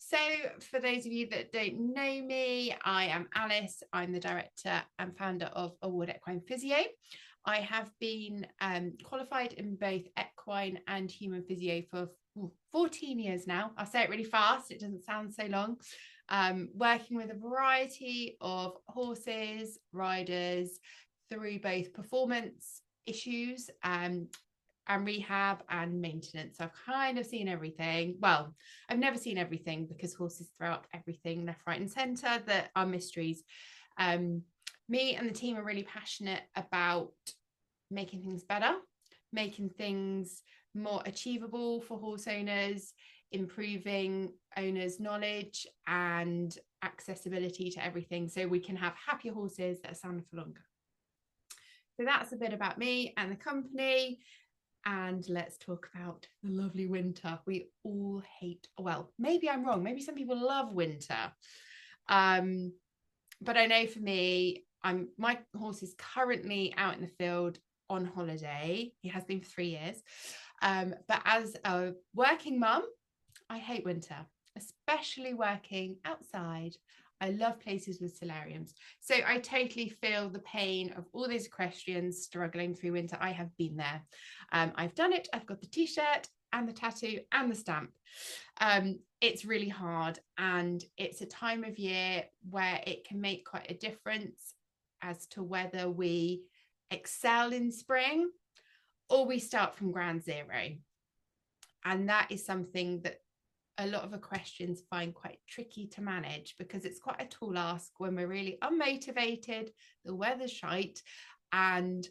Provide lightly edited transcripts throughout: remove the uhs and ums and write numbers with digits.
So for those of you that don't know me, I am Alice. I'm the director and founder of Award Equine Physio. I have been qualified in both equine and human physio for 14 years now. I'll say it really fast, it doesn't sound so long. Working with a variety of horses, riders, through both performance issues and rehab and maintenance. So I've kind of seen everything. Well, I've never seen everything because horses throw up everything left, right, and centre that are mysteries. Me and the team are really passionate about making things better, making things more achievable for horse owners, improving owners' knowledge and accessibility to everything so we can have happier horses that are sounder for longer. So that's a bit about me and the company. And let's talk about the lovely winter. We all hate, well, maybe I'm wrong. Maybe some people love winter. But I know for me, my horse is currently out in the field on holiday. He has been for 3 years. But as a working mum, I hate winter, especially working outside. I love places with solariums. So I totally feel the pain of all those equestrians struggling through winter. I have been there. I've done it. I've got the t-shirt and the tattoo and the stamp. It's really hard, and it's a time of year where it can make quite a difference as to whether we excel in spring or we start from ground zero. And that is something that a lot of equestrians find quite tricky to manage because it's quite a tall ask when we're really unmotivated, the weather's shite, and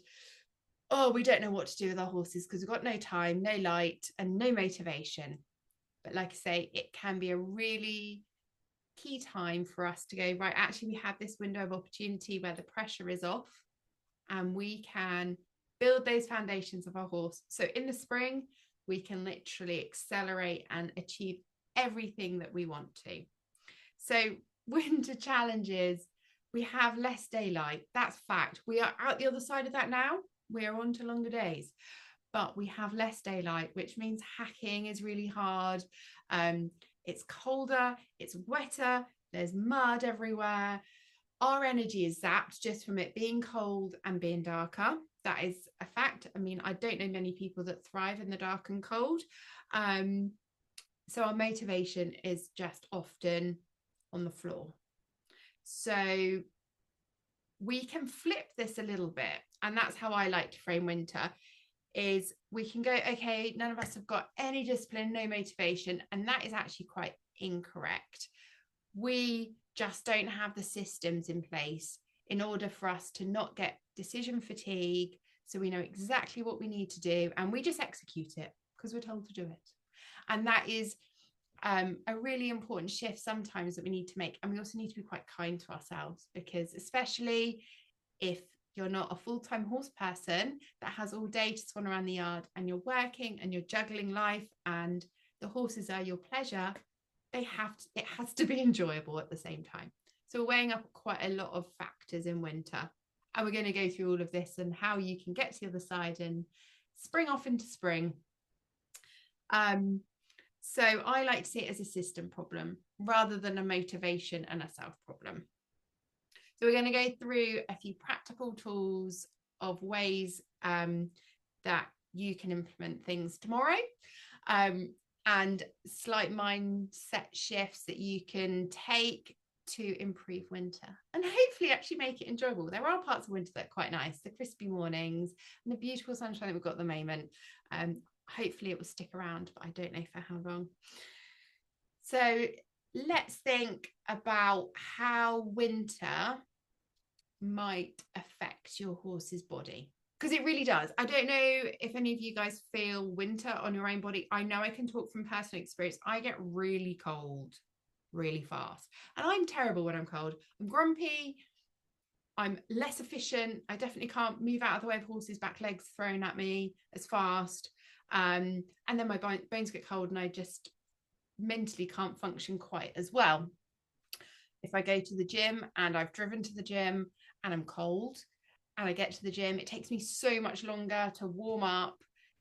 we don't know what to do with our horses because we've got no time, no light, and no motivation. But like I say, it can be a really key time for us to go, right, actually, we have this window of opportunity where the pressure is off and we can build those foundations of our horse. So in the spring, we can literally accelerate and achieve everything that we want to. So winter challenges, we have less daylight. That's fact. We are out the other side of that now. We are on to longer days, but we have less daylight, which means hacking is really hard. It's colder, it's wetter, there's mud everywhere. Our energy is zapped just from it being cold and being darker. That is a fact. I mean, I don't know many people that thrive in the dark and cold. So our motivation is just often on the floor. So we can flip this a little bit. And that's how I like to frame winter, is we can go, okay, none of us have got any discipline, no motivation. And that is actually quite incorrect. We just don't have the systems in place in order for us to not get decision fatigue. So we know exactly what we need to do and we just execute it because we're told to do it. And that is a really important shift sometimes that we need to make. And we also need to be quite kind to ourselves, because especially if you're not a full-time horse person that has all day to swan around the yard and you're working and you're juggling life and the horses are your pleasure, it has to be enjoyable at the same time. So we're weighing up quite a lot of factors in winter. And we're going to go through all of this and how you can get to the other side and spring off into spring. So I like to see it as a system problem rather than a motivation and a self problem. So we're going to go through a few practical tools of ways that you can implement things tomorrow, and slight mindset shifts that you can take to improve winter and hopefully actually make it enjoyable. There are parts of winter that are quite nice, the crispy mornings and the beautiful sunshine that we've got at the moment. Hopefully it will stick around, but I don't know for how long. So let's think about how winter might affect your horse's body, because it really does. I don't know if any of you guys feel winter on your own body. I know I can talk from personal experience. I get really cold really fast, and I'm terrible when I'm cold. I'm grumpy, I'm less efficient. I definitely can't move out of the way of horses' back legs thrown at me as fast, and then my bones get cold and I just mentally can't function quite as well. If I go to the gym and I've driven to the gym and I'm cold and I get to the gym, it takes me so much longer to warm up,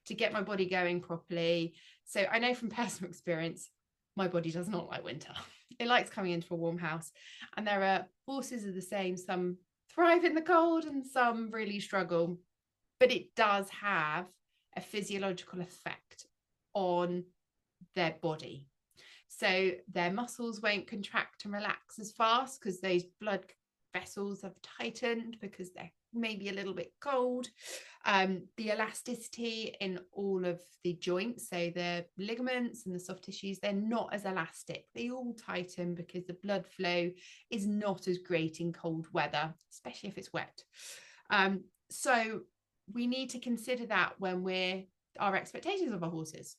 to get my body going properly. So I know from personal experience, My body does not like winter. It likes coming into a warm house. And there are horses are the same. Some thrive in the cold and some really struggle. But it does have a physiological effect on their body. So their muscles won't contract and relax as fast because those blood vessels have tightened because they're maybe a little bit cold. The elasticity in all of the joints, so the ligaments and the soft tissues, they're not as elastic. They all tighten because the blood flow is not as great in cold weather, especially if it's wet. So we need to consider that when our expectations of our horses.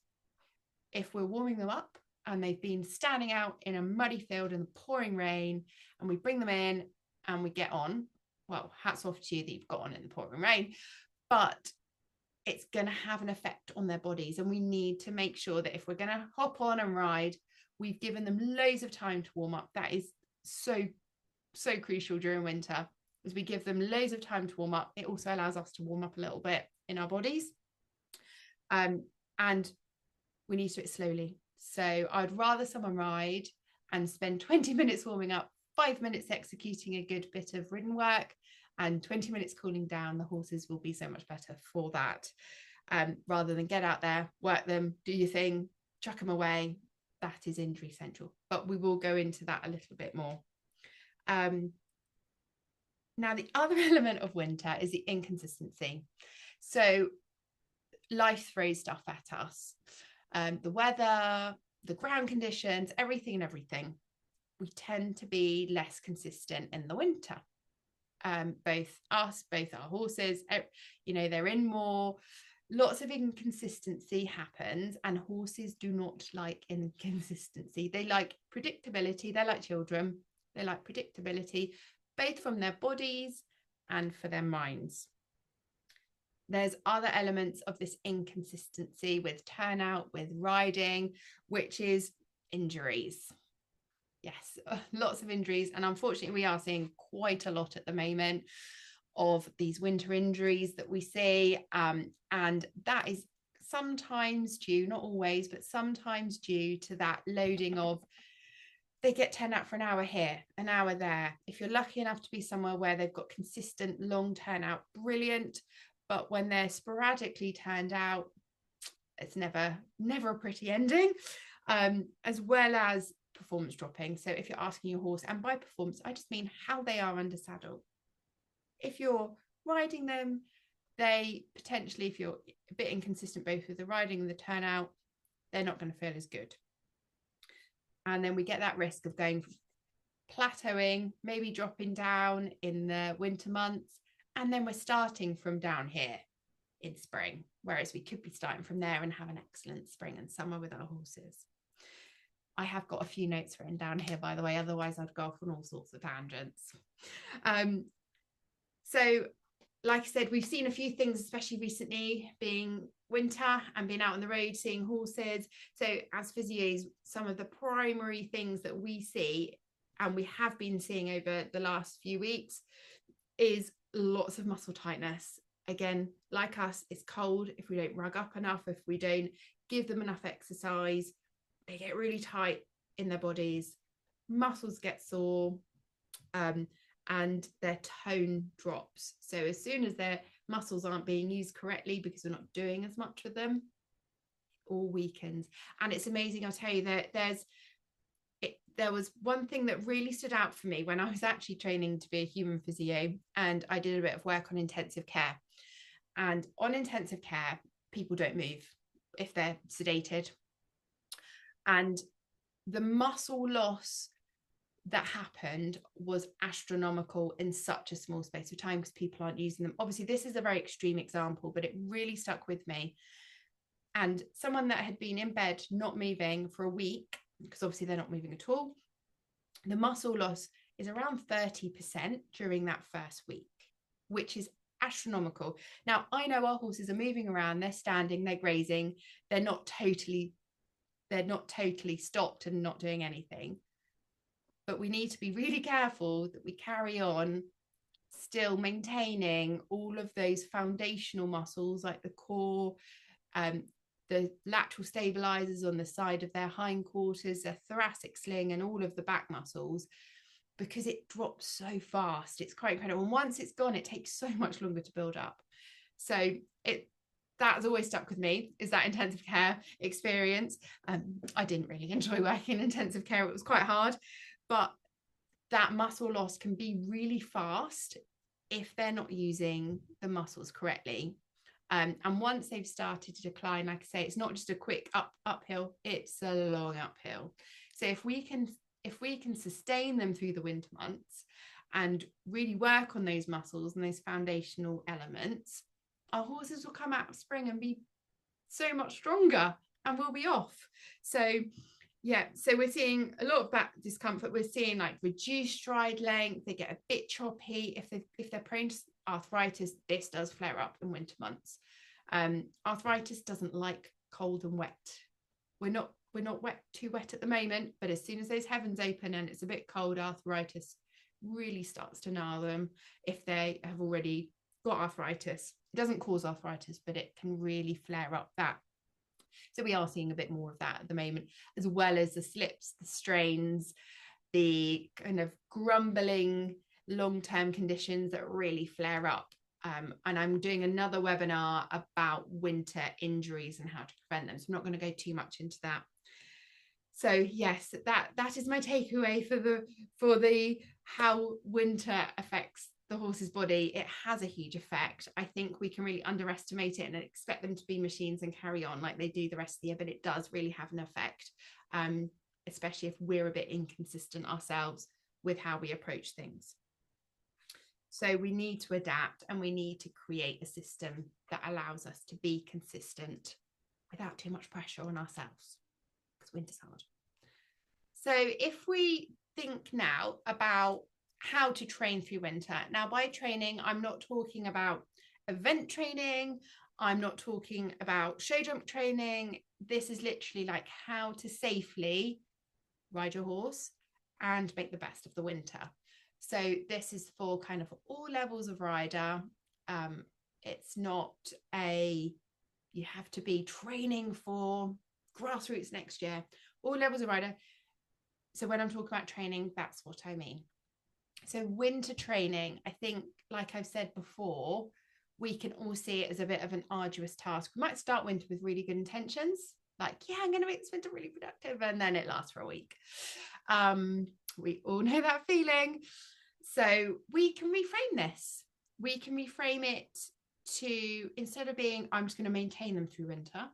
If we're warming them up and they've been standing out in a muddy field in the pouring rain, and we bring them in and we get on, well, hats off to you that you've got on in the pouring rain, but it's going to have an effect on their bodies. And we need to make sure that if we're going to hop on and ride, we've given them loads of time to warm up. That is so crucial during winter, as we give them loads of time to warm up. It also allows us to warm up a little bit in our bodies. And we need to do it slowly. So I'd rather someone ride and spend 20 minutes warming up, 5 minutes executing a good bit of ridden work, and 20 minutes cooling down. The horses will be so much better for that, rather than get out there, work them, do your thing, chuck them away. That is injury central. But we will go into that a little bit more. Now, the other element of winter is the inconsistency. So life throws stuff at us. The weather, the ground conditions, everything. We tend to be less consistent in the winter. Both us, both our horses, they're in more. Lots of inconsistency happens, and horses do not like inconsistency. They like predictability. They're like children. They like predictability, both from their bodies and for their minds. There's other elements of this inconsistency with turnout, with riding, which is injuries. Yes, lots of injuries. And unfortunately, we are seeing quite a lot at the moment of these winter injuries that we see. And that is sometimes due, not always, but sometimes due to that loading of, they get turned out for an hour here, an hour there. If you're lucky enough to be somewhere where they've got consistent long turnout, brilliant. But when they're sporadically turned out, it's never a pretty ending, as well as performance dropping. So if you're asking your horse, and by performance, I just mean how they are under saddle. If you're riding them, they potentially, if you're a bit inconsistent both with the riding and the turnout, they're not going to feel as good. And then we get that risk of going plateauing, maybe dropping down in the winter months, and then we're starting from down here in spring, whereas we could be starting from there and have an excellent spring and summer with our horses. I have got a few notes written down here, by the way, otherwise I'd go off on all sorts of tangents. So like I said, we've seen a few things, especially recently, being winter and being out on the road, seeing horses. So as physios, some of the primary things that we see, and we have been seeing over the last few weeks, is lots of muscle tightness. Again, like us, it's cold. If we don't rug up enough, if we don't give them enough exercise, they get really tight in their bodies, muscles get sore, and their tone drops. So as soon as their muscles aren't being used correctly because we're not doing as much with them, it all weakens. And it's amazing, I'll tell you, that there was one thing that really stood out for me when I was actually training to be a human physio, and I did a bit of work on intensive care. And on intensive care, people don't move if they're sedated. And the muscle loss that happened was astronomical in such a small space of time because people aren't using them. Obviously, this is a very extreme example, but it really stuck with me. And someone that had been in bed, not moving for a week, because obviously they're not moving at all, the muscle loss is around 30% during that first week, which is astronomical. Now, I know our horses are moving around, they're standing, they're grazing, they're not totally stopped and not doing anything. But we need to be really careful that we carry on still maintaining all of those foundational muscles like the core, the lateral stabilizers on the side of their hindquarters, their thoracic sling, and all of the back muscles, because it drops so fast. It's quite incredible. And once it's gone, it takes so much longer to build up. So that's always stuck with me, is that intensive care experience. I didn't really enjoy working in intensive care. It was quite hard, but that muscle loss can be really fast if they're not using the muscles correctly. And once they've started to decline, like I say, it's not just a quick uphill, it's a long uphill. So if we can sustain them through the winter months and really work on those muscles and those foundational elements, our horses will come out of spring and be so much stronger and we'll be off. So so we're seeing a lot of back discomfort. We're seeing like reduced stride length. They get a bit choppy. If they're prone to arthritis, this does flare up in winter months. Arthritis doesn't like cold and wet. We're not too wet at the moment, but as soon as those heavens open and it's a bit cold, arthritis really starts to gnaw them if they have already got arthritis. It doesn't cause arthritis, but it can really flare up that. So we are seeing a bit more of that at the moment, as well as the slips, the strains, the kind of grumbling long-term conditions that really flare up. And I'm doing another webinar about winter injuries and how to prevent them. So I'm not going to go too much into that. So yes, that is my takeaway for the how winter affects the horse's body. It has a huge effect. I think we can really underestimate it and expect them to be machines and carry on like they do the rest of the year, but it does really have an effect, especially if we're a bit inconsistent ourselves with how we approach things. So we need to adapt and we need to create a system that allows us to be consistent without too much pressure on ourselves, because winter's hard. So if we think now about how to train through winter. Now, by training, I'm not talking about event training. I'm not talking about show jump training. This is literally like how to safely ride your horse and make the best of the winter. So this is for kind of all levels of rider. It's not you have to be training for grassroots next year. All levels of rider. So when I'm talking about training, that's what I mean. So winter training, I think, like I've said before, we can all see it as a bit of an arduous task. We might start winter with really good intentions, like, yeah, I'm going to make this winter really productive, and then it lasts for a week. We all know that feeling. So we can reframe this. We can reframe it to, instead of being, I'm just going to maintain them through winter,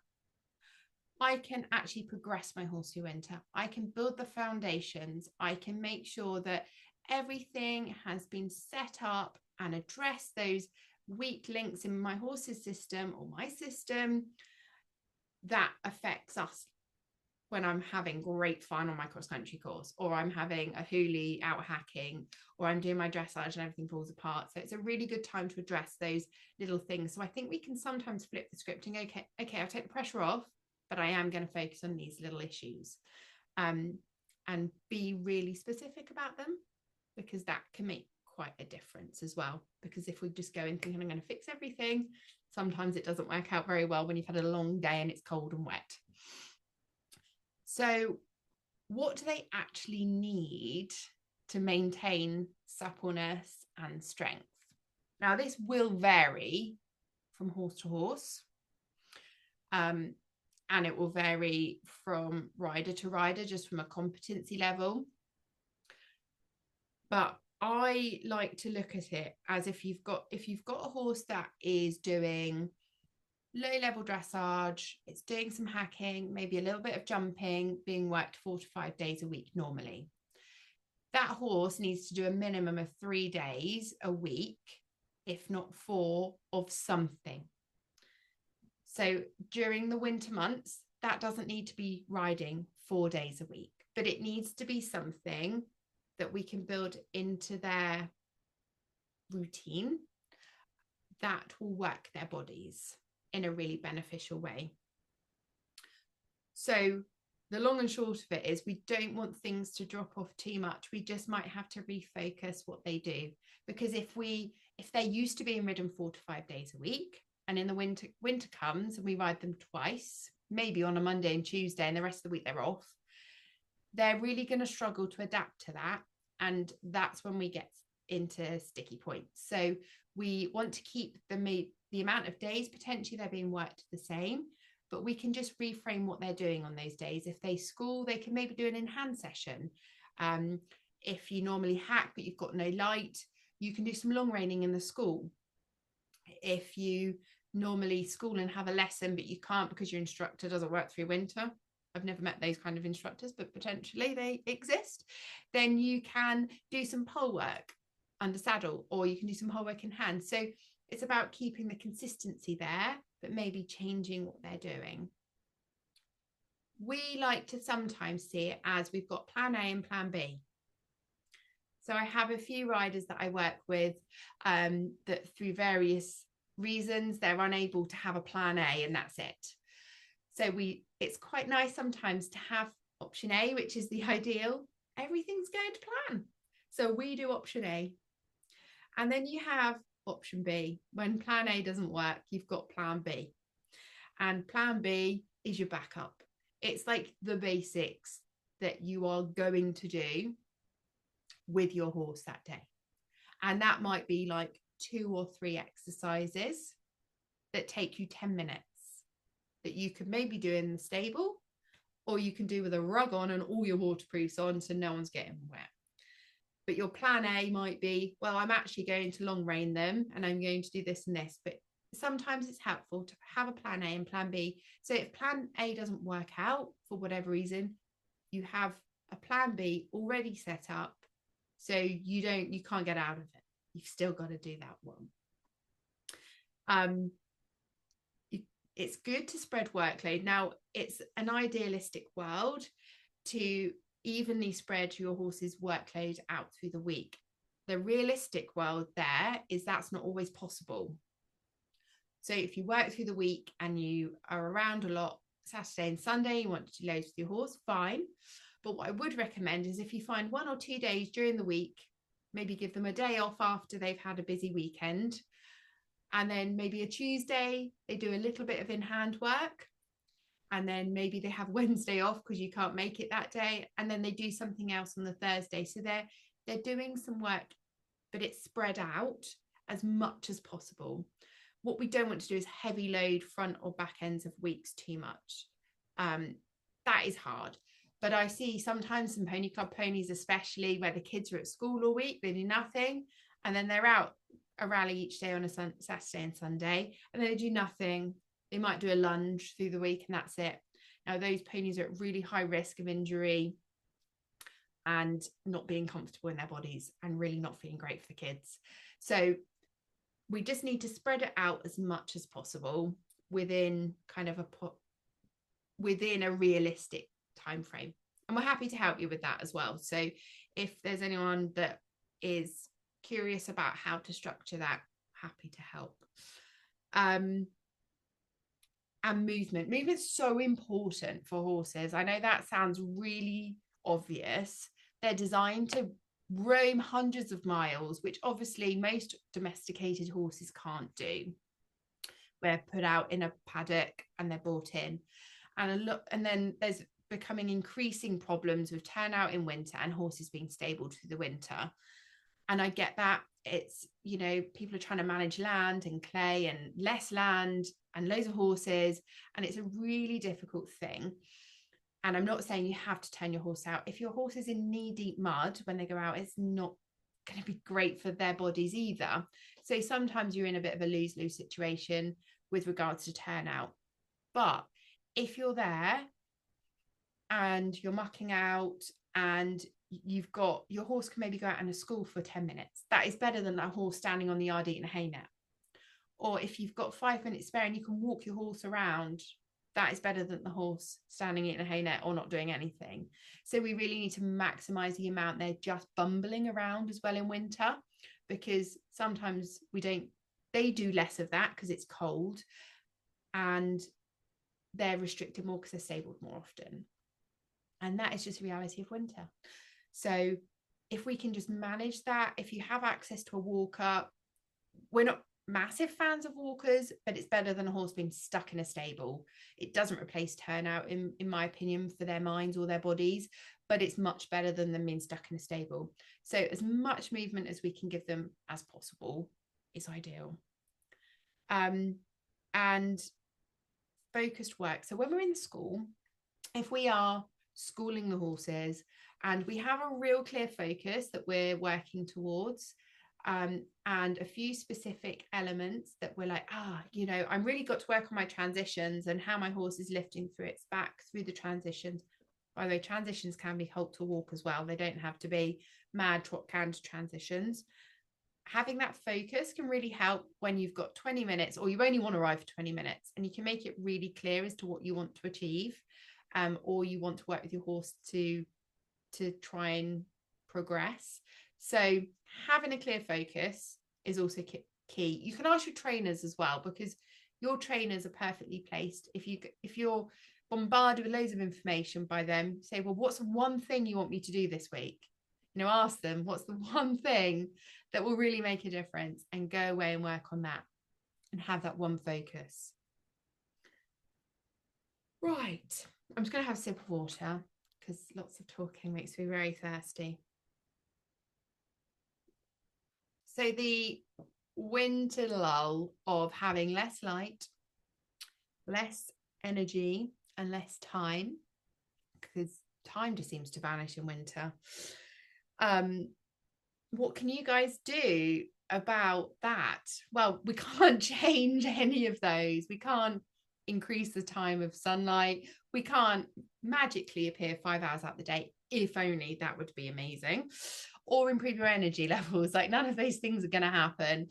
I can actually progress my horse through winter. I can build the foundations. I can make sure that everything has been set up and address those weak links in my horse's system or my system that affects us when I'm having great fun on my cross-country course, or I'm having a hoolie out hacking, or I'm doing my dressage and everything falls apart. So it's a really good time to address those little things. So I think we can sometimes flip the scripting. Okay, I'll take the pressure off, but I am going to focus on these little issues, and be really specific about them, because that can make quite a difference as well. Because if we just go and think, I'm going to fix everything, sometimes it doesn't work out very well when you've had a long day and it's cold and wet. So what do they actually need to maintain suppleness and strength? Now, this will vary from horse to horse, and it will vary from rider to rider, just from a competency level. But I like to look at it as if you've got a horse that is doing low level dressage, it's doing some hacking, maybe a little bit of jumping, being worked 4 to 5 days a week normally. That horse needs to do a minimum of 3 days a week, if not 4, of something. So during the winter months, that doesn't need to be riding 4 days a week, but it needs to be something that we can build into their routine that will work their bodies in a really beneficial way. So the long and short of it is, we don't want things to drop off too much. We just might have to refocus what they do, because if they're used to being ridden 4 to 5 days a week, and in the winter comes and we ride them twice, maybe on a Monday and Tuesday, and the rest of the week they're off, they're really going to struggle to adapt to that. And that's when we get into sticky points. So we want to keep the amount of days potentially they're being worked the same, but we can just reframe what they're doing on those days. If they school, they can maybe do an in-hand session. If you normally hack but you've got no light, you can do some long reining in the school. If you normally school and have a lesson but you can't because your instructor doesn't work through winter, I've never met those kind of instructors, but potentially they exist, then you can do some pole work under saddle, or you can do some pole work in hand. So it's about keeping the consistency there, but maybe changing what they're doing. We like to sometimes see it as we've got plan A and plan B. So I have a few riders that I work with that through various reasons, they're unable to have a plan A and that's it. So it's quite nice sometimes to have option A, which is the ideal. Everything's going to plan. So we do option A. And then you have option B. When plan A doesn't work, you've got plan B. And plan B is your backup. It's like the basics that you are going to do with your horse that day. And that might be like 2 or 3 exercises that take you 10 minutes that you could maybe do in the stable, or you can do with a rug on and all your waterproofs on so no one's getting wet. But your plan A might be, well, I'm actually going to long rein them and I'm going to do this and this. But sometimes it's helpful to have a plan A and plan B. So if plan A doesn't work out for whatever reason, you have a plan B already set up, so you can't get out of it. You've still got to do that one. It's good to spread workload. Now, it's an idealistic world to evenly spread your horse's workload out through the week. The realistic world there is that's not always possible. So if you work through the week and you are around a lot, Saturday and Sunday, you want to do loads with your horse, fine. But what I would recommend is if you find 1 or 2 days during the week, maybe give them a day off after they've had a busy weekend. And then maybe a Tuesday, they do a little bit of in-hand work. And then maybe they have Wednesday off because you can't make it that day. And then they do something else on the Thursday. So they're doing some work, but it's spread out as much as possible. What we don't want to do is heavy load front or back ends of weeks too much. That is hard. But I see sometimes some pony club ponies, especially where the kids are at school all week, they do nothing. And then they're out a rally each day on a Saturday and Sunday, and then they do nothing. They might do a lunge through the week and that's it. Now, those ponies are at really high risk of injury and not being comfortable in their bodies and really not feeling great for the kids. So we just need to spread it out as much as possible within kind of within a realistic time frame. And we're happy to help you with that as well. So if there's anyone that is curious about how to structure that, happy to help. And movement's so important for horses. I know that sounds really obvious. They're designed to roam hundreds of miles, which obviously most domesticated horses can't do. They're put out in a paddock and they're brought in, and then there's becoming increasing problems with turnout in winter and horses being stabled through the winter. And I get that. It's, people are trying to manage land and clay and less land and loads of horses. And it's a really difficult thing. And I'm not saying you have to turn your horse out. If your horse is in knee-deep mud when they go out, it's not going to be great for their bodies either. So sometimes you're in a bit of a lose-lose situation with regards to turnout. But if you're there and you're mucking out and you've got your horse can maybe go out in a school for 10 minutes. That is better than a horse standing on the yard eating a hay net. Or if you've got 5 minutes spare and you can walk your horse around, that is better than the horse standing eating a hay net or not doing anything. So we really need to maximize the amount they're just bumbling around as well in winter, because sometimes they do less of that because it's cold and they're restricted more because they're stabled more often. And that is just a reality of winter. So if we can just manage that, if you have access to a walker, we're not massive fans of walkers, but it's better than a horse being stuck in a stable. It doesn't replace turnout, in my opinion, for their minds or their bodies, but it's much better than them being stuck in a stable. So as much movement as we can give them as possible is ideal. And focused work. So when we're in the school, if we are schooling the horses and we have a real clear focus that we're working towards, and a few specific elements that we're like, I'm really got to work on my transitions and how my horse is lifting through its back through the transitions. By the way, transitions can be halt to walk as well. They don't have to be mad trot canter transitions. Having that focus can really help when you've got 20 minutes or you only want to ride for 20 minutes, and you can make it really clear as to what you want to achieve, or you want to work with your horse to try and progress. So having a clear focus is also key. You can ask your trainers as well, because your trainers are perfectly placed. If you're bombarded with loads of information by them, say, well, what's one thing you want me to do this week? Ask them, what's the one thing that will really make a difference, and go away and work on that and have that one focus. Right. I'm just going to have a sip of water because lots of talking makes me very thirsty. So the winter lull of having less light, less energy, and less time, because time just seems to vanish in winter. What can you guys do about that? Well, we can't change any of those. We can't increase the time of sunlight. We can't magically appear 5 hours out of the day. If only, that would be amazing. Or improve your energy levels. Like, none of those things are going to happen.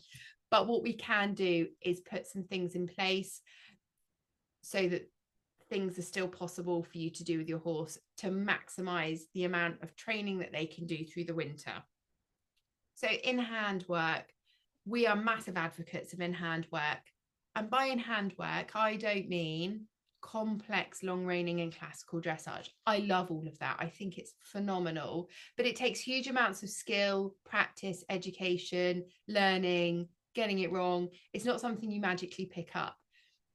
But what we can do is put some things in place so that things are still possible for you to do with your horse to maximize the amount of training that they can do through the winter. So in hand work, we are massive advocates of in-hand work. And by in-hand work, I don't mean complex long reining and classical dressage. I love all of that. I think it's phenomenal, but it takes huge amounts of skill, practice, education, learning, getting it wrong. It's not something you magically pick up.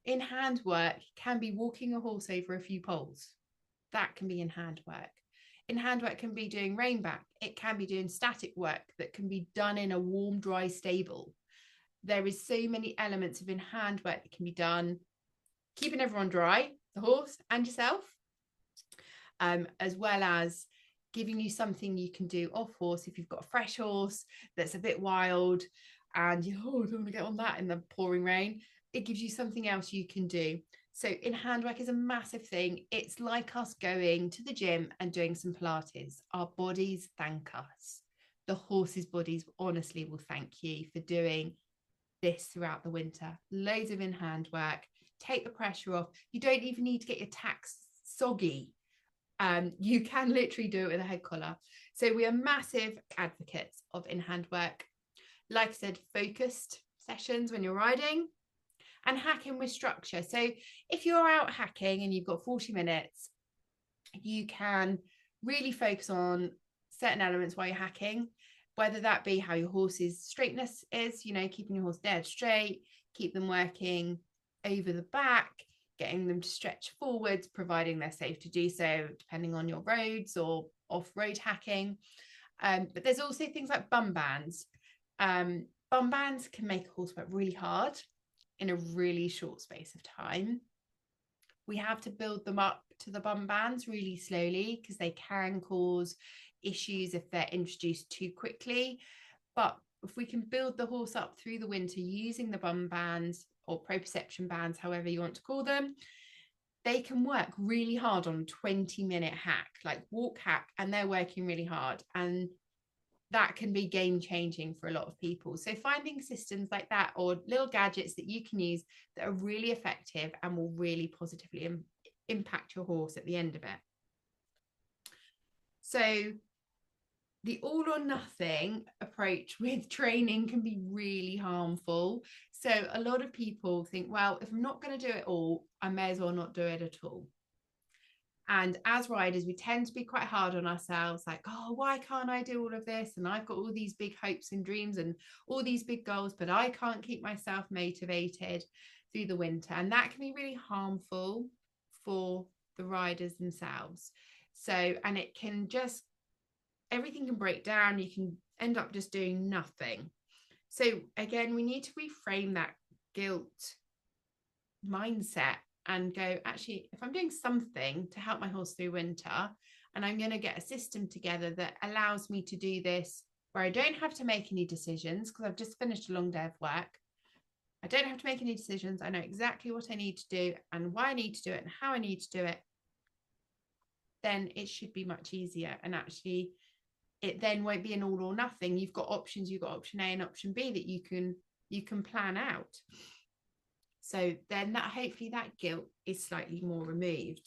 In-hand work can be walking a horse over a few poles. That can be in-hand work. In-hand work can be doing reinback. It can be doing static work that can be done in a warm, dry stable. There is so many elements of in-hand work that can be done, keeping everyone dry, the horse and yourself, as well as giving you something you can do off horse. If you've got a fresh horse that's a bit wild and I don't want to get on that in the pouring rain, it gives you something else you can do. So in-hand work is a massive thing. It's like us going to the gym and doing some Pilates. Our bodies thank us. The horses' bodies honestly will thank you for doing this throughout the winter. Loads of in-hand work. Take the pressure off. You don't even need to get your tacks soggy. You can literally do it with a head collar. So we are massive advocates of in-hand work. Like I said, focused sessions when you're riding, and hacking with structure. So if you're out hacking and you've got 40 minutes, you can really focus on certain elements while you're hacking, whether that be how your horse's straightness is, keeping your horse dead straight, keep them working over the back, getting them to stretch forwards, providing they're safe to do so, depending on your roads or off-road hacking. But there's also things like bum bands. Bum bands can make a horse work really hard in a really short space of time. We have to build them up to the bum bands really slowly because they can cause issues if they're introduced too quickly. But if we can build the horse up through the winter using the bum bands or proprioception bands, however you want to call them, they can work really hard on a 20-minute hack, like walk hack, and they're working really hard. And that can be game changing for a lot of people. So finding systems like that or little gadgets that you can use that are really effective and will really positively impact your horse at the end of it. So the all or nothing approach with training can be really harmful. So a lot of people think, well, if I'm not going to do it all, I may as well not do it at all. And as riders, we tend to be quite hard on ourselves, like, oh, why can't I do all of this? And I've got all these big hopes and dreams and all these big goals, but I can't keep myself motivated through the winter. And that can be really harmful for the riders themselves. So, and it can just, everything can break down. You can end up just doing nothing. So again, we need to reframe that guilt mindset and go, actually, if I'm doing something to help my horse through winter, and I'm going to get a system together that allows me to do this, where I don't have to make any decisions because I've just finished a long day of work. I don't have to make any decisions. I know exactly what I need to do and why I need to do it and how I need to do it. Then it should be much easier. And actually, it then won't be an all or nothing. You've got options. You've got option A and option B that you can plan out. So then that hopefully that guilt is slightly more removed.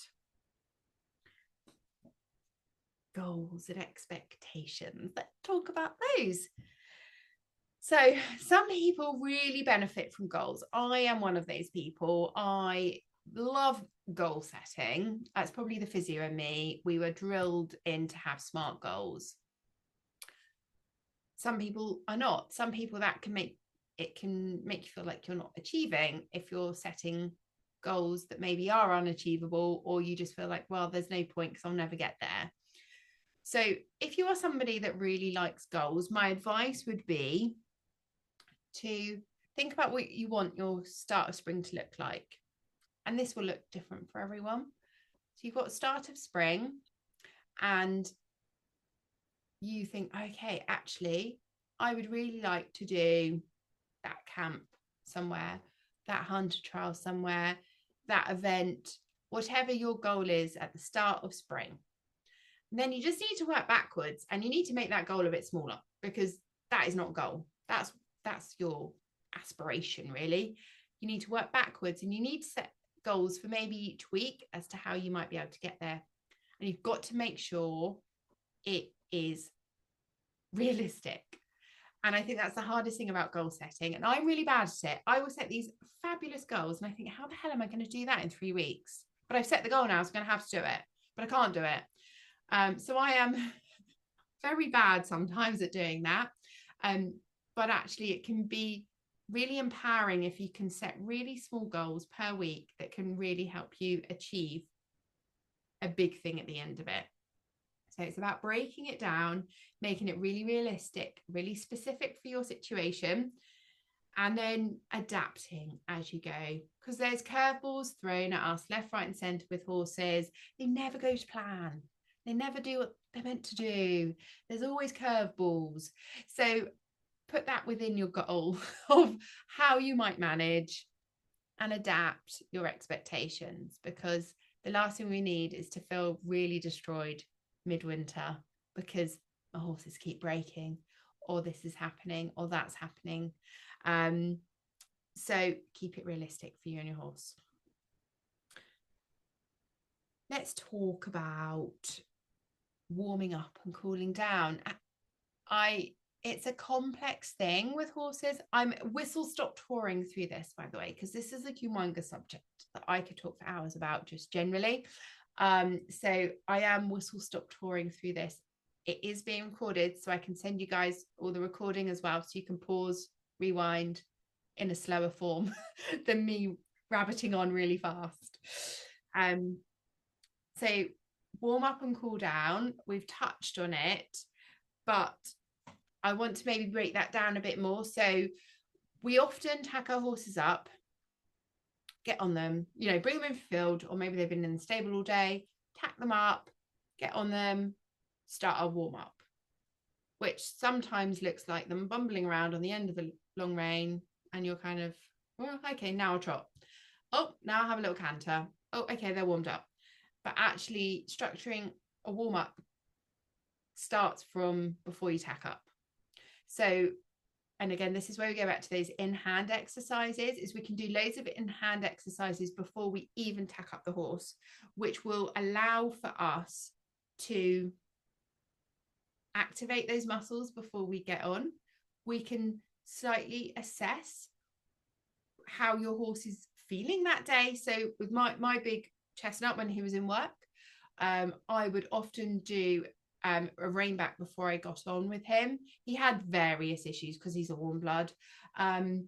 Goals and expectations. Let's talk about those. So some people really benefit from goals. I am one of those people. I love goal setting. That's probably the physio in me. We were drilled in to have SMART goals. Some people are not. Some people that can make you feel like you're not achieving if you're setting goals that maybe are unachievable, or you just feel like, well, there's no point because I'll never get there. So if you are somebody that really likes goals, my advice would be to think about what you want your start of spring to look like. And this will look different for everyone. So you've got start of spring and you think, okay, actually, I would really like to do that camp somewhere, that hunter trial somewhere, that event, whatever your goal is at the start of spring. And then you just need to work backwards, and you need to make that goal a bit smaller, because that is not a goal. That's your aspiration, really. You need to work backwards, and you need to set goals for maybe each week as to how you might be able to get there. And you've got to make sure it is realistic. And I think that's the hardest thing about goal setting. And I'm really bad at it. I will set these fabulous goals and I think, how the hell am I going to do that in 3 weeks? But I've set the goal now, so I'm going to have to do it. But I can't do it. So I am very bad sometimes at doing that. But actually, it can be really empowering if you can set really small goals per week that can really help you achieve a big thing at the end of it. So it's about breaking it down, making it really realistic, really specific for your situation, and then adapting as you go. Because there's curveballs thrown at us left, right, and centre with horses. They never go to plan. They never do what they're meant to do. There's always curveballs. So put that within your goal of how you might manage and adapt your expectations, because the last thing we need is to feel really destroyed midwinter because my horses keep breaking, or this is happening, or that's happening. So keep it realistic for you and your horse. Let's talk about warming up and cooling down. It's a complex thing with horses. I'm whistle stop touring through this, by the way, because this is a humongous subject that I could talk for hours about just generally. So I am whistle stop touring through this. It is being recorded, so I can send you guys all the recording as well, so you can pause, rewind in a slower form than me rabbiting on really fast. So warm up and cool down, we've touched on it, but I want to maybe break that down a bit more. So we often tack our horses up, get on them, bring them in field, or maybe they've been in the stable all day, tack them up, get on them, start our warm up, which sometimes looks like them bumbling around on the end of the long rein, and you're kind of, well, okay, now I'll trot. Oh, now I'll have a little canter. Oh, okay, they're warmed up. But actually structuring a warm up starts from before you tack up. So, and again, this is where we go back to those in-hand exercises, is we can do loads of in-hand exercises before we even tack up the horse, which will allow for us to activate those muscles before we get on. We can slightly assess how your horse is feeling that day. So with my big chestnut, when he was in work, I would often do a rein back before I got on with him. He had various issues because he's a warm blood. And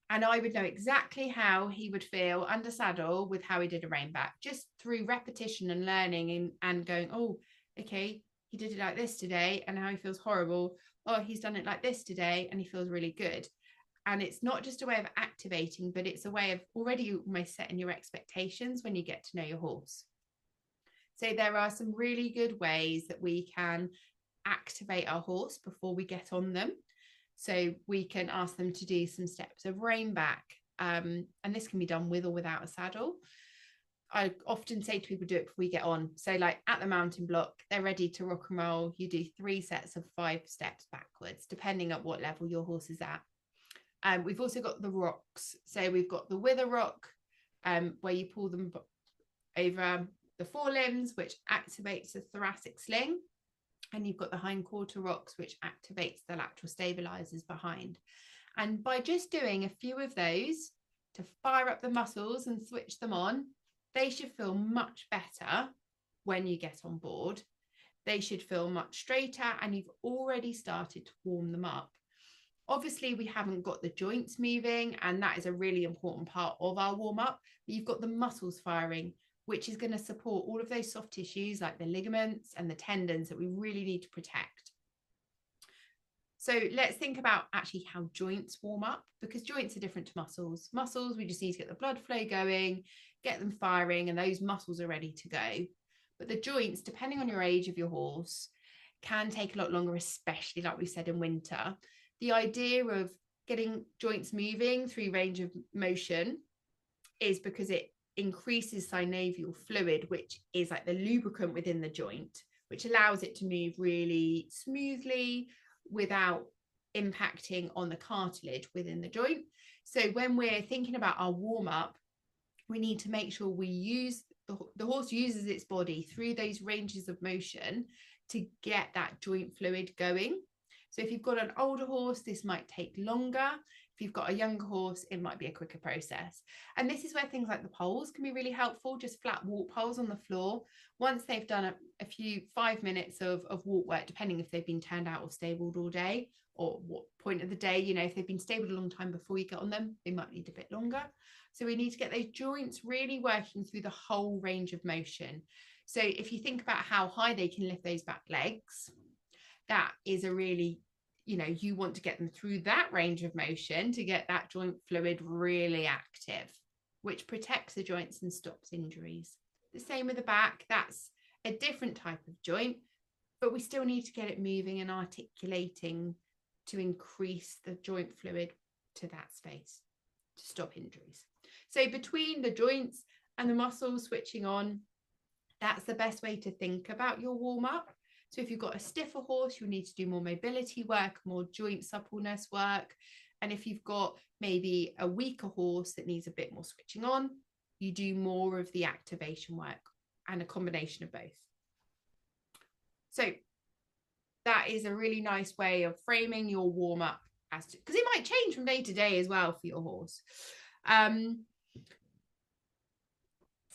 I would know exactly how he would feel under saddle with how he did a rein back, just through repetition and learning and going, oh, okay, he did it like this today and now he feels horrible. Oh, he's done it like this today and he feels really good. And it's not just a way of activating, but it's a way of already almost setting your expectations when you get to know your horse. So there are some really good ways that we can activate our horse before we get on them. So we can ask them to do some steps of rein back. And this can be done with or without a saddle. I often say to people, do it before we get on. So like at the mountain block, they're ready to rock and roll. You do 3 sets of 5 steps backwards, depending at what level your horse is at. We've also got the rocks. So we've got the wither rock, where you pull them over the forelimbs, which activates the thoracic sling. And you've got the hindquarter rocks, which activates the lateral stabilizers behind. And by just doing a few of those to fire up the muscles and switch them on, they should feel much better when you get on board. They should feel much straighter, and you've already started to warm them up. Obviously, we haven't got the joints moving, and that is a really important part of our warm-up. But you've got the muscles firing, which is going to support all of those soft tissues like the ligaments and the tendons that we really need to protect. So let's think about actually how joints warm up, because joints are different to muscles. Muscles, we just need to get the blood flow going, get them firing, and those muscles are ready to go. But the joints, depending on your age of your horse, can take a lot longer, especially like we said in winter. The idea of getting joints moving through range of motion is because it increases synovial fluid, which is like the lubricant within the joint, which allows it to move really smoothly without impacting on the cartilage within the joint. So when we're thinking about our warm-up, we need to make sure we use the horse uses its body through those ranges of motion to get that joint fluid going. So if you've got an older horse, this might take longer. If you've got a younger horse, it might be a quicker process. And this is where things like the poles can be really helpful, just flat walk poles on the floor. Once they've done a few 5 minutes of walk work, depending if they've been turned out or stabled all day or what point of the day, you know, if they've been stabled a long time before you get on them, they might need a bit longer. So we need to get those joints really working through the whole range of motion. So if you think about how high they can lift those back legs, that is a really, you know, you want to get them through that range of motion to get that joint fluid really active, which protects the joints and stops injuries. The same with the back. That's a different type of joint, but we still need to get it moving and articulating to increase the joint fluid to that space to stop injuries. So between the joints and the muscles switching on, that's the best way to think about your warm-up. So if you've got a stiffer horse, you'll need to do more mobility work, more joint suppleness work. And if you've got maybe a weaker horse that needs a bit more switching on, you do more of the activation work and a combination of both. So that is a really nice way of framing your warm-up, because it might change from day to day as well for your horse.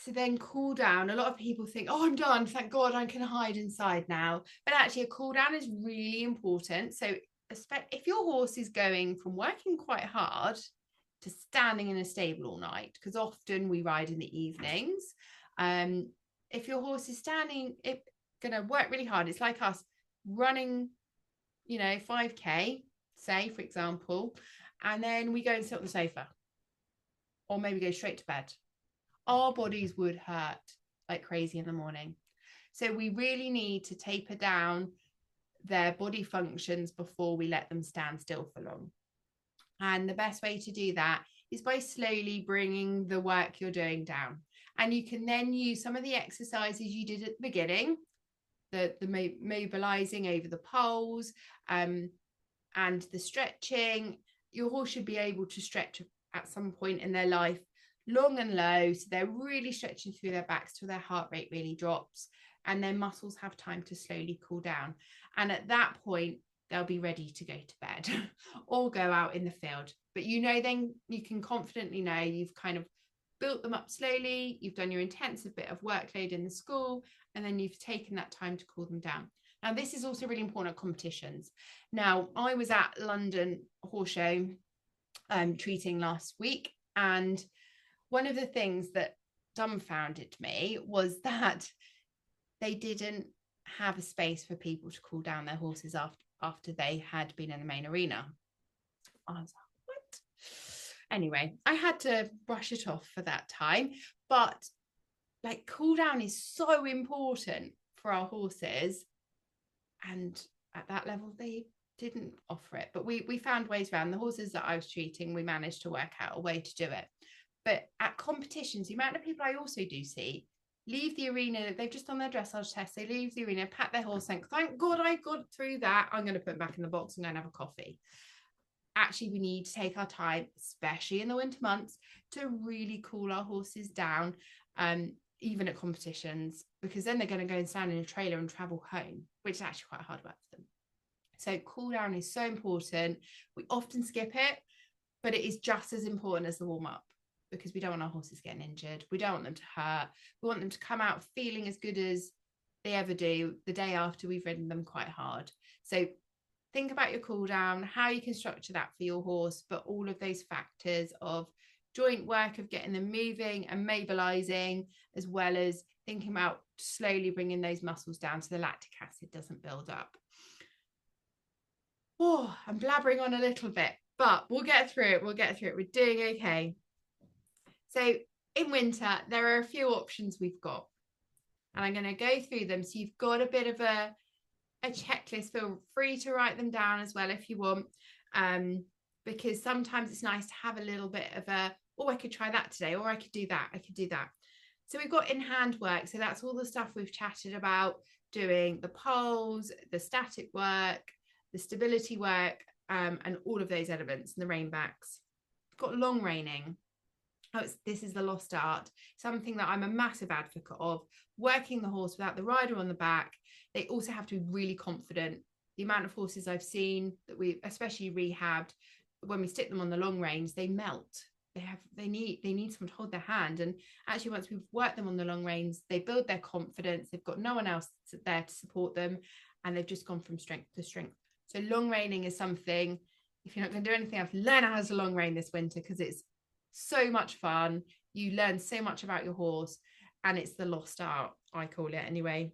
So then cool down. A lot of people think, oh, I'm done. Thank God I can hide inside now. But actually a cool down is really important. So if your horse is going from working quite hard to standing in a stable all night, because often we ride in the evenings. If your horse is standing, it's going to work really hard. It's like us running, you know, 5K, say, for example, and then we go and sit on the sofa or maybe go straight to bed. Our bodies would hurt like crazy in the morning. So we really need to taper down their body functions before we let them stand still for long. And the best way to do that is by slowly bringing the work you're doing down. And you can then use some of the exercises you did at the beginning, the mobilizing over the poles, and the stretching. Your horse should be able to stretch at some point in their life long and low, so they're really stretching through their backs till their heart rate really drops and their muscles have time to slowly cool down. And at that point, they'll be ready to go to bed or go out in the field. But you know, then you can confidently know you've kind of built them up slowly, you've done your intensive bit of workload in the school, and then you've taken that time to cool them down. Now, this is also really important at competitions. Now, I was at London Horse Show treating last week, and one of the things that dumbfounded me was that they didn't have a space for people to cool down their horses after they had been in the main arena. I was like, what? Anyway, I had to brush it off for that time, but like, cool down is so important for our horses, and at that level they didn't offer it. But we found ways around. The horses that I was treating, we managed to work out a way to do it. But at competitions, the amount of people I also do see leave the arena, they've just done their dressage test, they leave the arena, pat their horse, think, thank God I got through that, I'm going to put it back in the box and go and have a coffee. Actually, we need to take our time, especially in the winter months, to really cool our horses down, even at competitions, because then they're going to go and stand in a trailer and travel home, which is actually quite hard work for them. So cool down is so important. We often skip it, but it is just as important as the warm-up, because we don't want our horses getting injured. We don't want them to hurt. We want them to come out feeling as good as they ever do the day after we've ridden them quite hard. So think about your cool down, how you can structure that for your horse, but all of those factors of joint work, of getting them moving and mobilizing, as well as thinking about slowly bringing those muscles down so the lactic acid doesn't build up. Oh, I'm blabbering on a little bit, but we'll get through it. We're doing okay. So in winter, there are a few options we've got, and I'm going to go through them. So you've got a bit of a checklist. Feel free to write them down as well if you want, because sometimes it's nice to have a little bit of a, oh, I could try that today, or I could do that. So we've got in-hand work. So that's all the stuff we've chatted about, doing the poles, the static work, the stability work, and all of those elements, and the rein backs. We've got long reining. This is the lost art, something that I'm a massive advocate of, working the horse without the rider on the back. They also have to be really confident. The amount of horses I've seen that we, especially rehabbed, when we stick them on the long reins, they melt. They need someone to hold their hand. And actually, once we've worked them on the long reins, they build their confidence. They've got no one else there to support them, and they've just gone from strength to strength. So long reining is something, if you're not going to do anything else, learn how to long rein this winter, because it's so much fun. You learn so much about your horse, and it's the lost art, I call it anyway.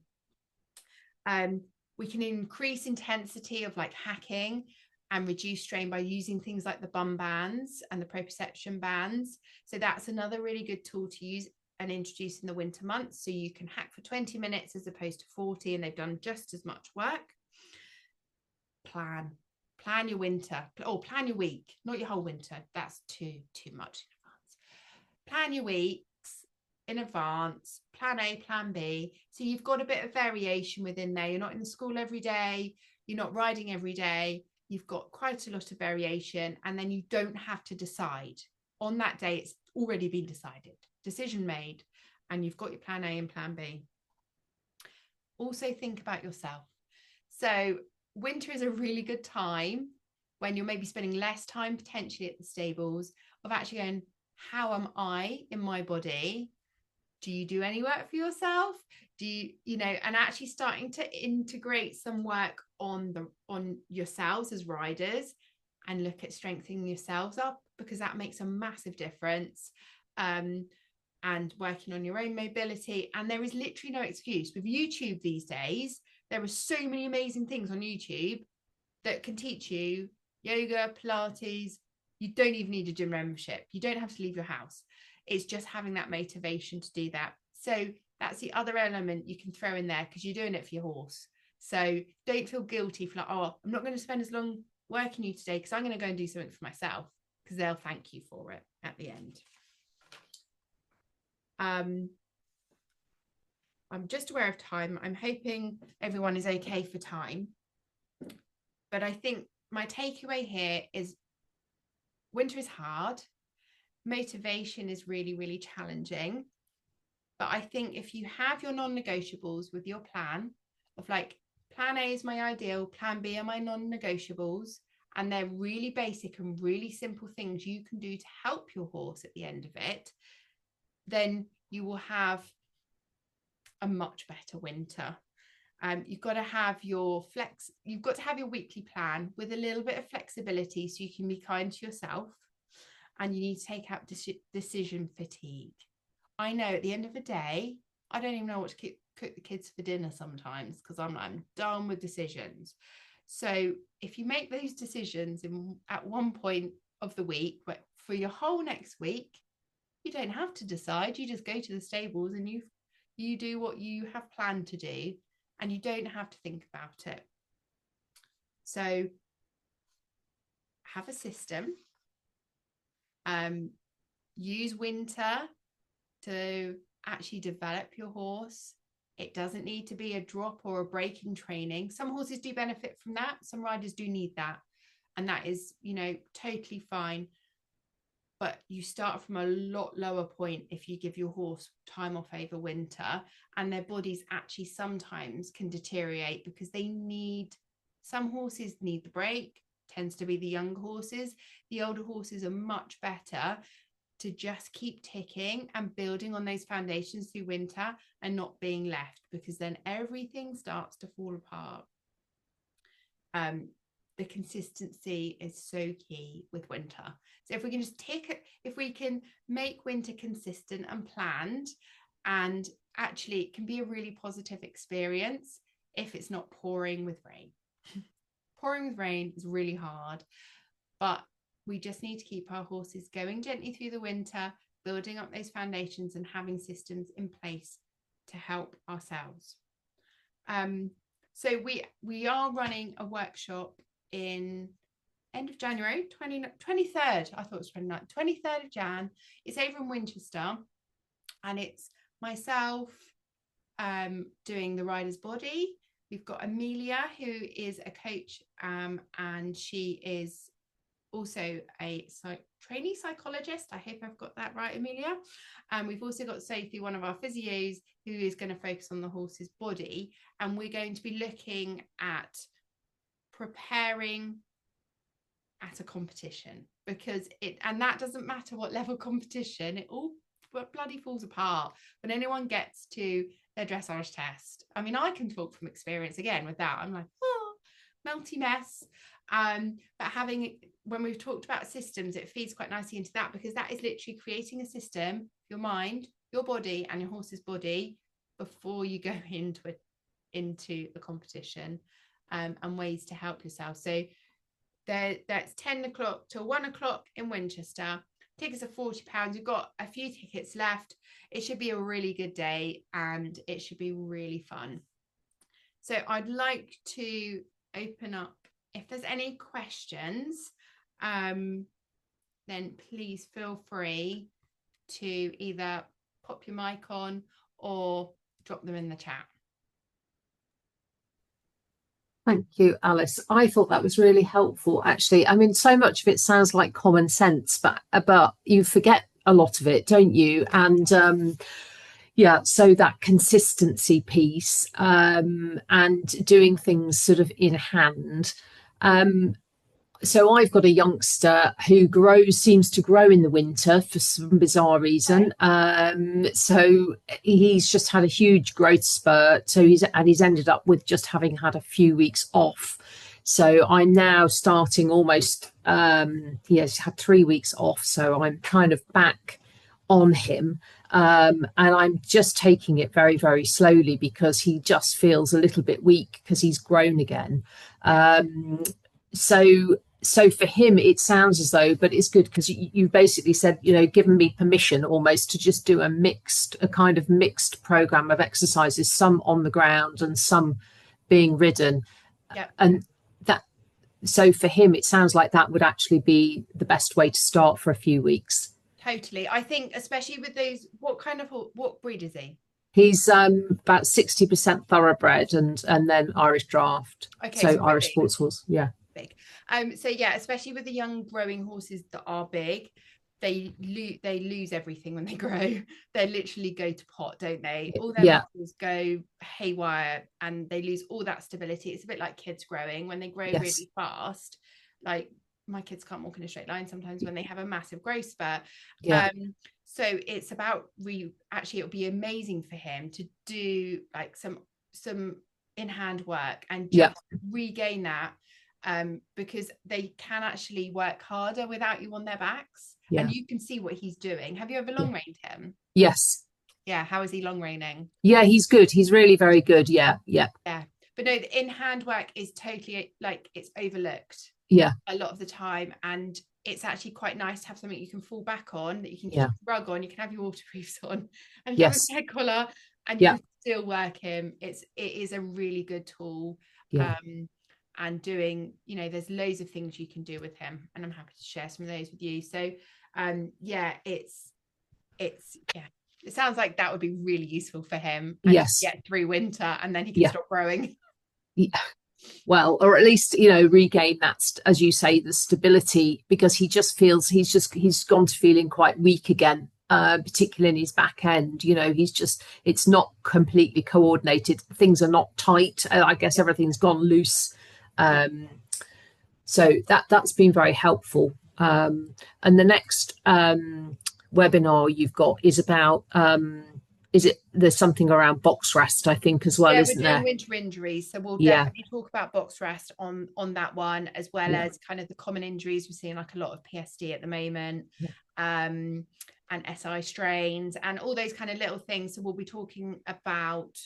We can increase intensity of like hacking and reduce strain by using things like the bum bands and the proprioception bands. So that's another really good tool to use and introduce in the winter months. So you can hack for 20 minutes as opposed to 40, and they've done just as much work. Plan your winter, or plan your week, not your whole winter. That's too much in advance. Plan your weeks in advance, plan A, plan B. So you've got a bit of variation within there. You're not in the school every day, you're not riding every day. You've got quite a lot of variation, and then you don't have to decide. On that day, it's already been decided, decision made, and you've got your plan A and plan B. Also think about yourself. So winter is a really good time when you're maybe spending less time potentially at the stables, of actually going, how am I in my body? Do you do any work for yourself? Do you know, and actually starting to integrate some work on yourselves as riders, and look at strengthening yourselves up, because that makes a massive difference. And working on your own mobility. And there is literally no excuse with YouTube these days. There are so many amazing things on YouTube that can teach you yoga, Pilates. You don't even need a gym membership. You don't have to leave your house. It's just having that motivation to do that. So that's the other element you can throw in there, because you're doing it for your horse. So don't feel guilty for like, oh, I'm not going to spend as long working you today, because I'm going to go and do something for myself, because they'll thank you for it at the end. I'm just aware of time. I'm hoping everyone is okay for time. But I think my takeaway here is winter is hard. Motivation is really, really challenging. But I think if you have your non-negotiables with your plan of like, plan A is my ideal, plan B are my non-negotiables, and they're really basic and really simple things you can do to help your horse at the end of it, then you will have a much better winter. You've got to have your weekly plan with a little bit of flexibility so you can be kind to yourself, and you need to take out decision fatigue. I know at the end of the day, I don't even know what to cook the kids for dinner sometimes, because I'm done with decisions. So if you make those decisions at one point of the week, but for your whole next week, you don't have to decide. You just go to the stables and you do what you have planned to do, and you don't have to think about it. So have a system. Use winter to actually develop your horse. It doesn't need to be a drop or a break in training. Some horses do benefit from that. Some riders do need that. And that is, totally fine. But you start from a lot lower point if you give your horse time off over winter, and their bodies actually sometimes can deteriorate because some horses need the break, tends to be the younger horses. The older horses are much better to just keep ticking and building on those foundations through winter and not being left, because then everything starts to fall apart. The consistency is so key with winter. So if we can if we can make winter consistent and planned, and actually it can be a really positive experience if it's not pouring with rain. Pouring with rain is really hard, but we just need to keep our horses going gently through the winter, building up those foundations and having systems in place to help ourselves. So we are running a workshop in end of January, 23rd. I thought it was 29th, 23rd of Jan. It's over in Winchester, and it's myself doing the rider's body. We've got Amelia, who is a coach, and she is also a trainee psychologist. I hope I've got that right, Amelia. And we've also got Sophie, one of our physios, who is going to focus on the horse's body. And we're going to be looking at preparing at a competition, and that doesn't matter what level competition, it all bloody falls apart when anyone gets to their dressage test. I mean, I can talk from experience again with that. I'm like, melty mess. But when we've talked about systems, it feeds quite nicely into that, because that is literally creating a system, your mind, your body, and your horse's body before you go into the competition, and ways to help yourself. So that's 10 o'clock till 1 o'clock in Winchester. Tickets are £40. We've got a few tickets left. It should be a really good day, and it should be really fun. So I'd like to open up, if there's any questions, then please feel free to either pop your mic on or drop them in the chat. Thank you, Alice. I thought that was really helpful, actually. I mean, so much of it sounds like common sense, but you forget a lot of it, don't you? And so that consistency piece, and doing things sort of in hand. So I've got a youngster who seems to grow in the winter for some bizarre reason. So he's just had a huge growth spurt. So he's ended up with just having had a few weeks off. So I'm now starting almost, he's had 3 weeks off. So I'm kind of back on him. And I'm just taking it very, very slowly, because he just feels a little bit weak because he's grown again. So for him, it sounds as though, but it's good because you basically said, given me permission almost to just do a kind of mixed program of exercises, some on the ground and some being ridden. Yep. And so for him, it sounds like that would actually be the best way to start for a few weeks. Totally. I think especially with those, what breed is he? He's about 60% thoroughbred and then Irish draft. Okay, so Irish sports horse. Yeah. Big. So yeah, especially with the young growing horses that are big, they lose everything when they grow. They literally go to pot, don't they? All their muscles go haywire, and they lose all that stability. It's a bit like kids growing when they grow really fast. Like my kids can't walk in a straight line sometimes when they have a massive growth spurt. Yeah. So it's about actually, it would be amazing for him to do like some in hand work and Yeah. just regain that, because they can actually work harder without you on their backs. Yeah. And you can see what he's doing. Have you ever long reined him? Yes. Yeah. How is he long reining? Yeah, he's good. He's really very good. Yeah. Yeah. But no, the in hand work is totally like, it's overlooked Yeah. a lot of the time, and it's actually quite nice to have something you can fall back on, that you can keep Yeah. your rug on, you can have your waterproofs on, and you Yes. have a head collar, and you Yeah. can still work him. It is a really good tool. Yeah. And doing, there's loads of things you can do with him, and I'm happy to share some of those with you. So yeah, it's yeah, it sounds like that would be really useful for him, and Yes. get through winter, and then he can stop growing. Yeah. Well, or at least, regain that, as you say, the stability, because he just feels he's gone to feeling quite weak again, particularly in his back end. It's not completely coordinated. Things are not tight. I guess everything's gone loose. So that's been very helpful. And the next webinar you've got is about there's something around box rest, I think, as well, isn't there? We're doing winter injuries, so we'll definitely talk about box rest on that one, as well as kind of the common injuries. We're seeing like a lot of PSD at the moment, and SI strains and all those kind of little things. So we'll be talking about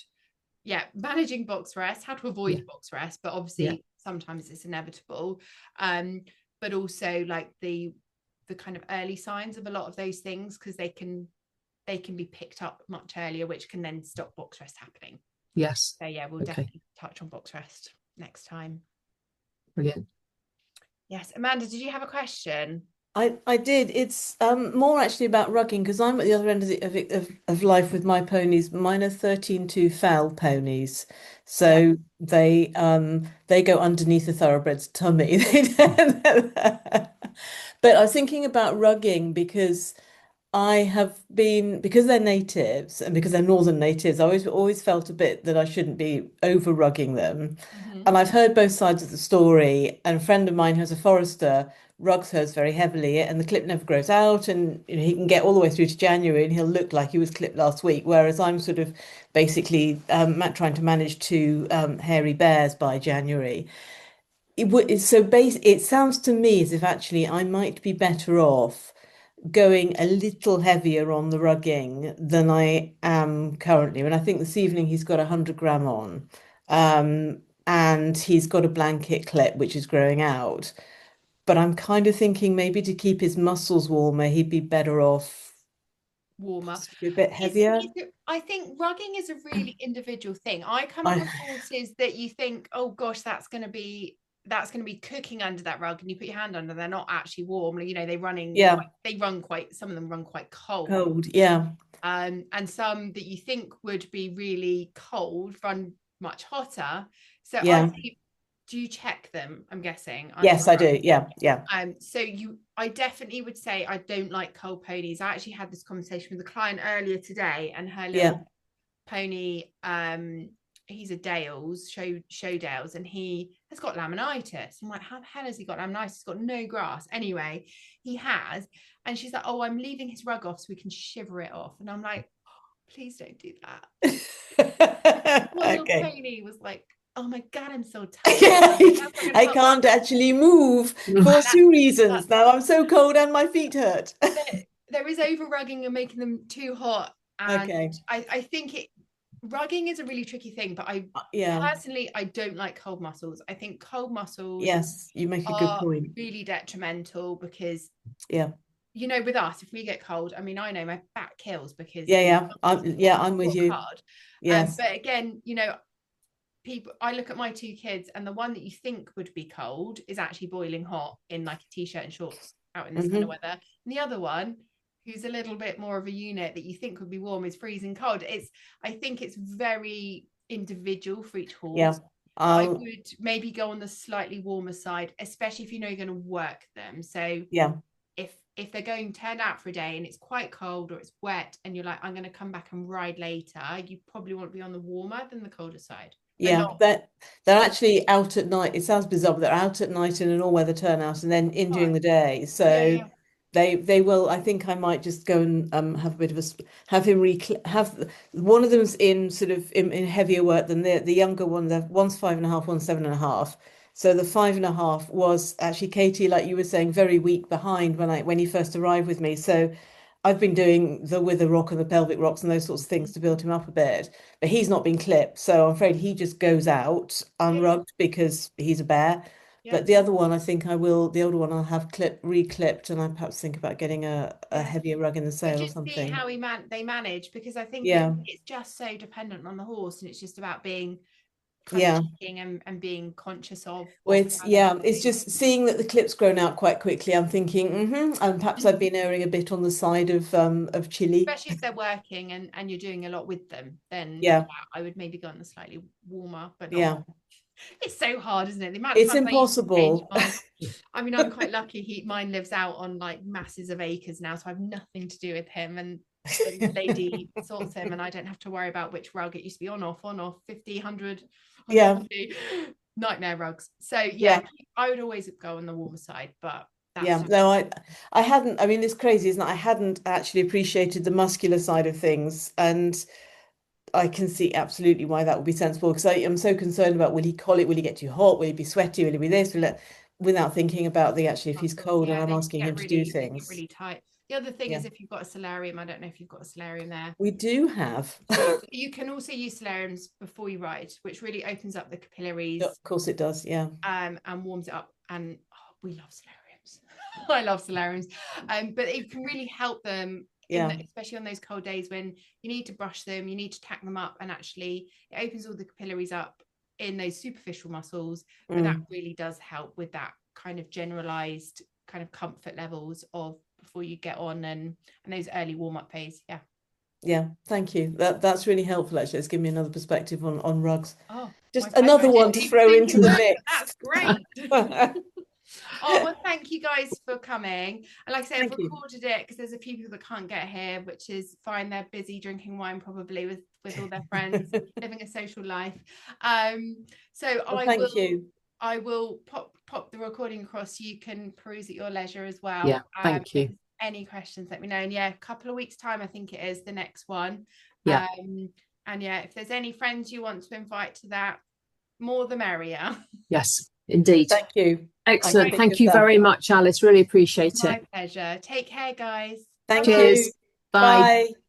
managing box rest, how to avoid box rest, but obviously sometimes it's inevitable, but also like the kind of early signs of a lot of those things, because they can be picked up much earlier, which can then stop box rest happening. Yes. So yeah, we'll definitely touch on box rest next time. Brilliant. Yes. Amanda, did you have a question? I did. It's more actually about rugging, because I'm at the other end of life with my ponies. Mine are 13-2 foal ponies, so they go underneath the thoroughbred's tummy. But I was thinking about rugging because because they're natives and because they're northern natives, I always felt a bit that I shouldn't be over rugging them. And I've heard both sides of the story. And a friend of mine who's a forester rugs hers very heavily, and the clip never grows out, and he can get all the way through to January and he'll look like he was clipped last week. Whereas I'm sort of basically trying to manage two hairy bears by January. It sounds to me as if actually I might be better off going a little heavier on the rugging than I am currently. And I think this evening he's got 100 gram on, and he's got a blanket clip which is growing out. But I'm kind of thinking maybe to keep his muscles warmer, he'd be better off warmer, a bit heavier. I think rugging is a really individual thing. I come across horses that you think, oh gosh, that's going to be cooking under that rug, and you put your hand under, they're not actually warm. They're running. Some of them run quite cold. And some that you think would be really cold run much hotter. So I think, do you check them? I'm guessing. Yes, I do. Yeah. So I definitely would say I don't like cold ponies. I actually had this conversation with a client earlier today, and her little pony, he's a Dales, show Dales, and he has got laminitis. I'm like, how the hell has he got laminitis? He's got no grass. Anyway, he has. And she's like, oh, I'm leaving his rug off so we can shiver it off. And I'm like, oh, please don't do that. One little pony was like, oh my God, I'm so tired. I can't actually move for 2 reasons. Now I'm so cold and my feet hurt. There is over rugging and making them too hot. And I think rugging is a really tricky thing, but personally, I don't like cold muscles. I think cold muscles, yes, you make a good point, really detrimental, because with us, if we get cold, I mean, I know my back kills because I'm with you. Hard. Yes, but again, I look at my 2 kids, and the one that you think would be cold is actually boiling hot in like a t-shirt and shorts out in this kind of weather, and the other one, who's a little bit more of a unit that you think would be warm, is freezing cold. I think it's very individual for each horse. I would maybe go on the slightly warmer side, especially if you're going to work them. So if they're going turned out for a day and it's quite cold or it's wet, and you're like, I'm going to come back and ride later, you probably want to be on the warmer than the colder side. a Yeah, lot. they're actually out at night. It sounds bizarre, but they're out at night in an all-weather turnout and then in during the day. Yeah, So yeah. they will. I think I might just go and have a bit of have him have one of them's in sort of in heavier work than the younger one. One's 5.5, one's 7.5. So the 5.5 was actually Katie, like you were saying, very weak behind when he first arrived with me. So I've been doing the wither rock and the pelvic rocks and those sorts of things to build him up a bit, but he's not been clipped. So I'm afraid he just goes out Yeah, unrugged because he's a bear. yeah, But the other one, I think I will, the older one I'll have re-clipped, and I perhaps think about getting a yeah. heavier rug in the But sale or just see something. how they manage, because I think Yeah, it's just so dependent on the horse, and it's just about being kind of yeah. checking and being conscious Well, of it's how they're yeah, it's moving. just seeing that the clip's grown out quite quickly. I'm thinking, and perhaps I've been erring a bit on the side of chili. Especially if they're working and you're doing a lot with them, then yeah, Yeah, I would maybe go on the slightly warmer, but not. yeah. It's so hard, isn't it? The amount of It's times I used to change impossible. mine. I mean, I'm quite lucky. Mine lives out on like masses of acres now, so I have nothing to do with him. And the lady sorts him, and I don't have to worry about which rug. It used to be on, off, 50, 100, Yeah, 150. Nightmare rugs. So yeah, yeah. I would always go on the warmer side, but that's Yeah, no, I hadn't. I mean, it's crazy, isn't it? I hadn't actually appreciated the muscular side of things, and I can see absolutely why that would be sensible because I am so concerned about will he colic, will he get too hot, will he be sweaty, will he be this, without thinking about the actually if he's muscles. cold and Yeah, I'm asking him to do they get things. really tight. The other thing Yeah, is if you've got a solarium, I don't know if you've got a solarium there. we do have. You can also use solariums before you ride, which really opens up the Of capillaries course it does. Yeah, and warms it up. And we love solariums. I love solariums. But it can really help them yeah, especially on those cold days when you need to brush them, you need to tack them up, and actually it opens all the capillaries up in those superficial muscles. But that mm, really does help with that kind of generalized kind of comfort levels of before you get on and those early warm-up phase. Yeah. yeah. Thank you. That's really helpful. Actually, it's given me another perspective on rugs. Oh, my Just pleasure. I another one didn't to even throw think into it the would, but mix. that's great. Oh, well, thank you guys for coming. And like I say, I've Thank you. recorded it because there's a few people that can't get here, which is fine. They're busy drinking wine probably with all their friends, living a social life. So Well, thank you. I will pop the recording across. You can peruse at your leisure as Yeah, well. thank If you. there's any questions, let me know. And yeah, a couple of weeks' time, I think it is the next one. Yeah. And yeah, if there's any friends you want to invite to that, more the merrier. Yes, indeed. Thank you. I can Excellent. think Thank of you that. very much, Alice. Really appreciate My it. pleasure. Take care, guys. Bye Thank bye. you. Cheers. Bye. Bye.